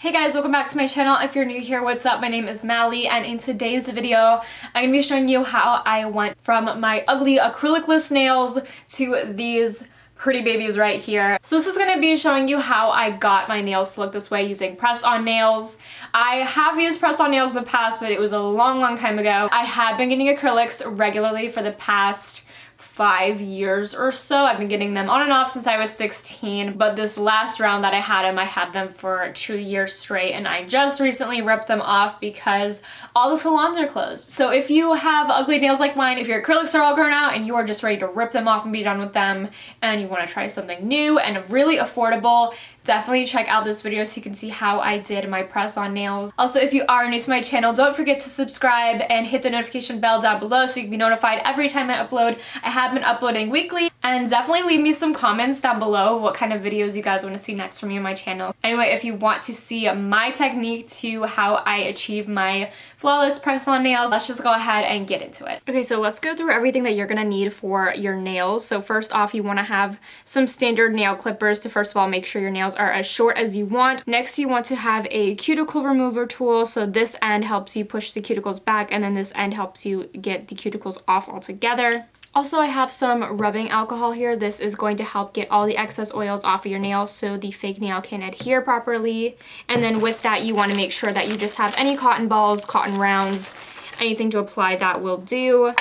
Hey guys, welcome back to my channel. If you're new here, what's up? My name is Mally, and in today's video, I'm going to be showing you how I went from my ugly acrylic-less nails to these pretty babies right here. So this is going to be showing you how I got my nails to look this way using press-on nails. I have used press-on nails in the past, but it was a long time ago. I have been getting acrylics regularly for the past 5 years or so. I've been getting them on and off since I was 16, but this last round that I had them for 2 years straight, and I just recently ripped them off because all the salons are closed. So if you have ugly nails like mine, if your acrylics are all grown out and you are just ready to rip them off and be done with them, and you want to try something new and really affordable, definitely check out this video so you can see how I did my press-on nails. Also, if you are new to my channel, don't forget to subscribe and hit the notification bell down below so you can be notified every time I upload. I have been uploading weekly, and definitely leave me some comments down below what kind of videos you guys want to see next from me on my channel. Anyway, if you want to see my technique to how I achieve my flawless press-on nails, let's just go ahead and get into it. Okay, so let's go through everything that you're gonna need for your nails. So first off, you want to have some standard nail clippers to first of all make sure your nails are as short as you want. Next, you want to have a cuticle remover tool. So this end helps you push the cuticles back, and then this end helps you get the cuticles off altogether. Also, I have some rubbing alcohol here. This is going to help get all the excess oils off of your nails so the fake nail can adhere properly. And then with that, you want to make sure that you just have any cotton balls, cotton rounds, anything to apply that will do.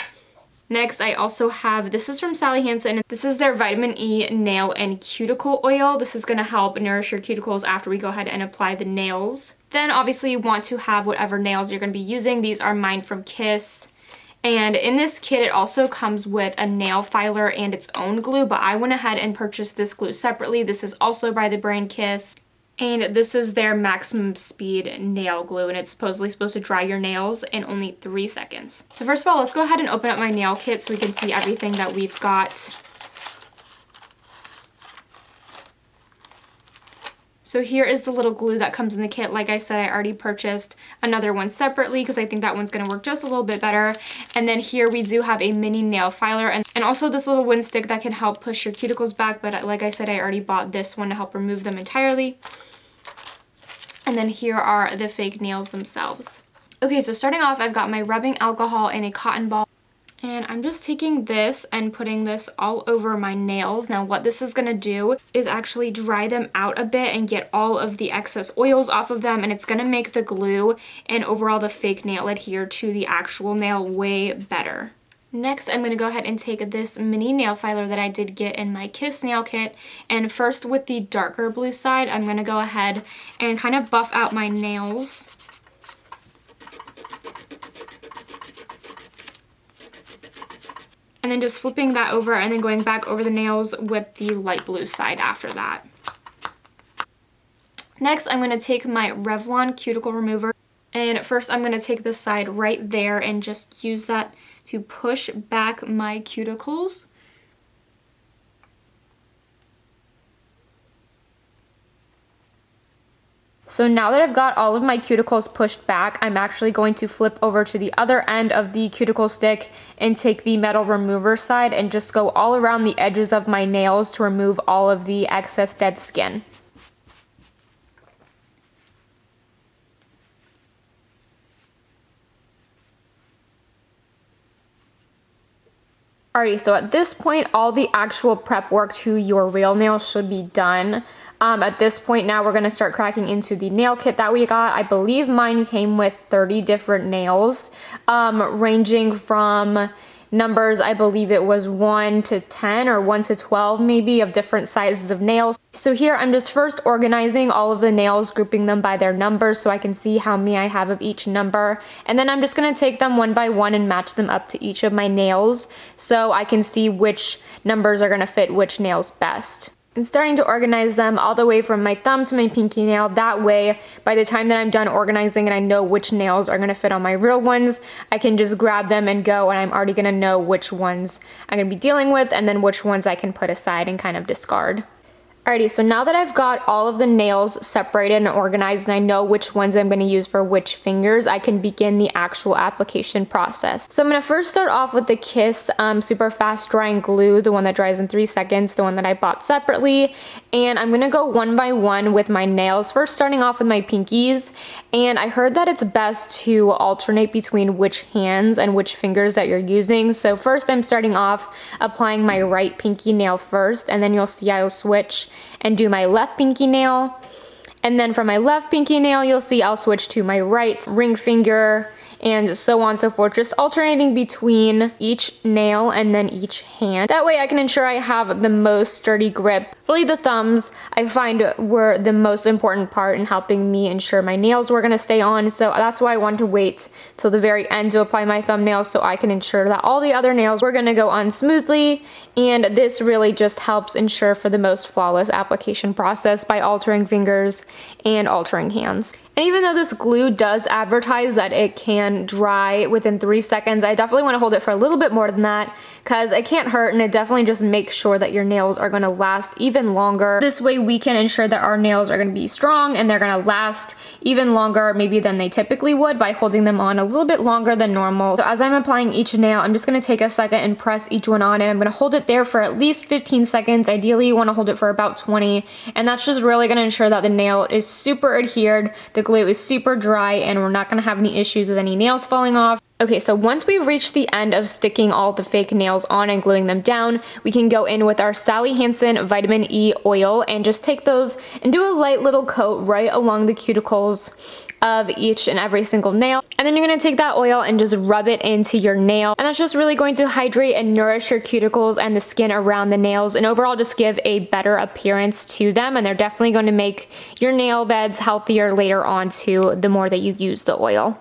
Next, I also have, this is from Sally Hansen. This is their vitamin E nail and cuticle oil. This is going to help nourish your cuticles after we go ahead and apply the nails. Then obviously you want to have whatever nails you're going to be using. These are mine from Kiss. And in this kit, it also comes with a nail filer and its own glue, but I went ahead and purchased this glue separately. This is also by the brand Kiss. And this is their maximum speed nail glue, and it's supposedly supposed to dry your nails in only 3 seconds. So first of all, let's go ahead and open up my nail kit so we can see everything that we've got. So here is the little glue that comes in the kit. Like I said, I already purchased another one separately because I think that one's going to work just a little bit better. And then here we do have a mini nail filer and also this little wind stick that can help push your cuticles back. But like I said, I already bought this one to help remove them entirely. And then here are the fake nails themselves. Okay, so starting off, I've got my rubbing alcohol in a cotton ball. And I'm just taking this and putting this all over my nails. Now what this is going to do is actually dry them out a bit and get all of the excess oils off of them, and it's going to make the glue and overall the fake nail adhere to the actual nail way better. Next, I'm going to go ahead and take this mini nail filer that I did get in my Kiss nail kit, and first with the darker blue side, I'm going to go ahead and kind of buff out my nails. And then just flipping that over and then going back over the nails with the light blue side after that. Next, I'm going to take my Revlon cuticle remover. And first, I'm going to take this side right there and just use that to push back my cuticles. So now that I've got all of my cuticles pushed back, I'm actually going to flip over to the other end of the cuticle stick and take the metal remover side and just go all around the edges of my nails to remove all of the excess dead skin. Alrighty, so at this point, all the actual prep work to your real nails should be done. At this point now, we're going to start cracking into the nail kit that we got. I believe mine came with 30 different nails, ranging from numbers, I believe it was 1 to 10 or 1 to 12 maybe, of different sizes of nails. So here I'm just first organizing all of the nails, grouping them by their numbers so I can see how many I have of each number. And then I'm just going to take them one by one and match them up to each of my nails so I can see which numbers are going to fit which nails best. And starting to organize them all the way from my thumb to my pinky nail. That way, by the time that I'm done organizing and I know which nails are going to fit on my real ones, I can just grab them and go, and I'm already going to know which ones I'm going to be dealing with and then which ones I can put aside and kind of discard. Alrighty, so now that I've got all of the nails separated and organized and I know which ones I'm going to use for which fingers, I can begin the actual application process. So I'm going to first start off with the Kiss super fast drying glue, the one that dries in 3 seconds, the one that I bought separately. and I'm gonna go one by one with my nails, first starting off with my pinkies. And I heard that it's best to alternate between which hands and which fingers that you're using. So first I'm starting off applying my right pinky nail first, and then you'll see I'll switch and do my left pinky nail. And then from my left pinky nail, you'll see I'll switch to my right ring finger, and so on and so forth, just alternating between each nail and then each hand. That way I can ensure I have the most sturdy grip. Really, the thumbs I find were the most important part in helping me ensure my nails were gonna stay on, so that's why I wanted to wait till the very end to apply my thumbnails so I can ensure that all the other nails were gonna go on smoothly. And this really just helps ensure for the most flawless application process by altering fingers and altering hands. And even though this glue does advertise that it can dry within 3 seconds, I definitely want to hold it for a little bit more than that because it can't hurt, and it definitely just makes sure that your nails are going to last even longer. This way we can ensure that our nails are going to be strong and they're going to last even longer maybe than they typically would by holding them on a little bit longer than normal. So as I'm applying each nail, I'm just going to take a second and press each one on, and I'm going to hold it there for at least 15 seconds. Ideally you want to hold it for about 20, and that's just really going to ensure that the nail is super adhered, the glue is super dry, and we're not going to have any issues with any nails falling off. Okay, so once we reach the end of sticking all the fake nails on and gluing them down, we can go in with our Sally Hansen Vitamin E oil and just take those and do a light little coat right along the cuticles of each and every single nail. And then you're going to take that oil and just rub it into your nail, and that's just really going to hydrate and nourish your cuticles and the skin around the nails, and overall just give a better appearance to them. And they're definitely going to make your nail beds healthier later on too, the more that you use the oil.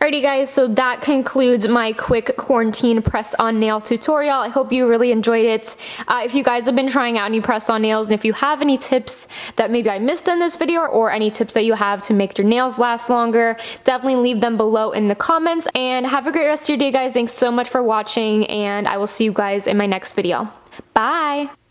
Alrighty guys, so that concludes my quick quarantine press-on nail tutorial. I hope you really enjoyed it. If you guys have been trying out any press-on nails, and if you have any tips that maybe I missed in this video, or any tips that you have to make your nails last longer, definitely leave them below in the comments. And have a great rest of your day guys. Thanks so much for watching, and I will see you guys in my next video. Bye!